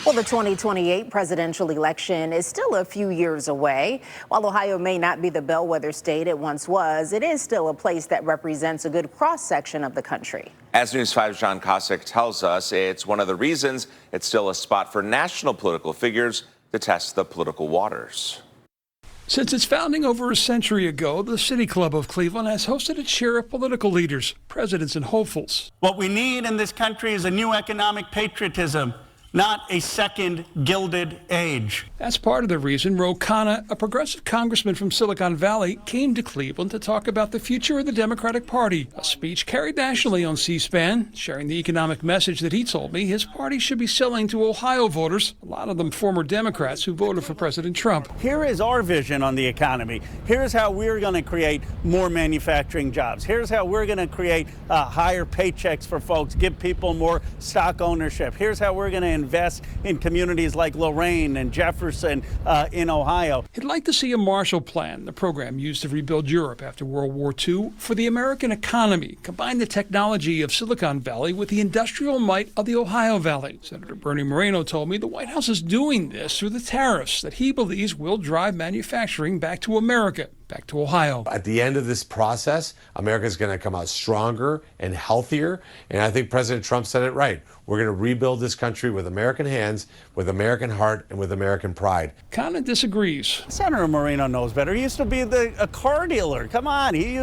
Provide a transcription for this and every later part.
Well, the 2028 presidential election is still a few years away. While Ohio may not be the bellwether state it once was, it is still a place that represents a good cross-section of the country. As News 5's John Kosick tells us, it's one of the reasons it's still a spot for national political figures to test the political waters. Since its founding over a century ago, the City Club of Cleveland has hosted its share of political leaders, presidents, and hopefuls. What we need in this country is a new economic patriotism, not a second Gilded Age. That's part of the reason Khanna, a progressive congressman from Silicon Valley, came to Cleveland to talk about the future of the Democratic Party. A speech carried nationally on C-SPAN, sharing the economic message that he told me his party should be selling to Ohio voters, a lot of them former Democrats who voted for President Trump. Here is our vision on the economy. Here's how we're going to create more manufacturing jobs. Here's how we're going to create higher paychecks for folks, give people more stock ownership. Here's how we're going to invest in communities like Lorraine and Jefferson in Ohio. He'd like to see a Marshall Plan, the program used to rebuild Europe after World War II, for the American economy. Combine the technology of Silicon Valley with the industrial might of the Ohio Valley. Senator Bernie Moreno told me the White House is doing this through the tariffs that he believes will drive manufacturing back to America, back to Ohio. At the end of this process, America is going to come out stronger and healthier. And I think President Trump said it right. We're going to rebuild this country with American hands, with American heart, and with American pride. Khanna disagrees. Senator Moreno knows better. He used to be a car dealer. Come on, he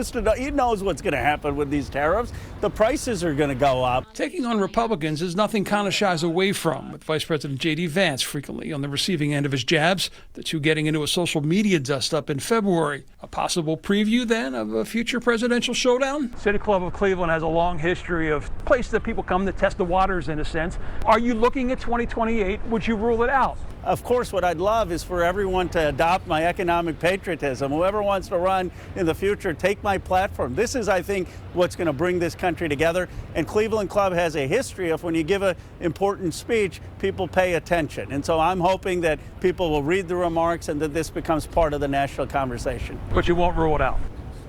knows what's going to happen with these tariffs. The prices are going to go up. Taking on Republicans is nothing Khanna shies away from, with Vice President J.D. Vance frequently on the receiving end of his jabs, the two getting into a social media dust-up in February. A possible preview, then, of a future presidential showdown? City Club of Cleveland has a long history of places that people come to test the waters, in a sense. Are you looking at 2028? Would you rule it out? Of course, what I'd love is for everyone to adopt my economic patriotism. Whoever wants to run in the future, take my platform. This is, I think, what's going to bring this country together. And Cleveland Club has a history of when you give an important speech, people pay attention. And so I'm hoping that people will read the remarks and that this becomes part of the national conversation. But you won't rule it out?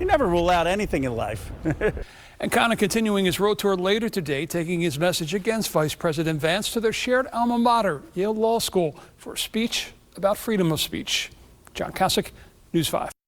You never rule out anything in life. And Khanna continuing his road tour later today, taking his message against Vice President Vance to their shared alma mater, Yale Law School, for a speech about freedom of speech. John Kosick, News 5.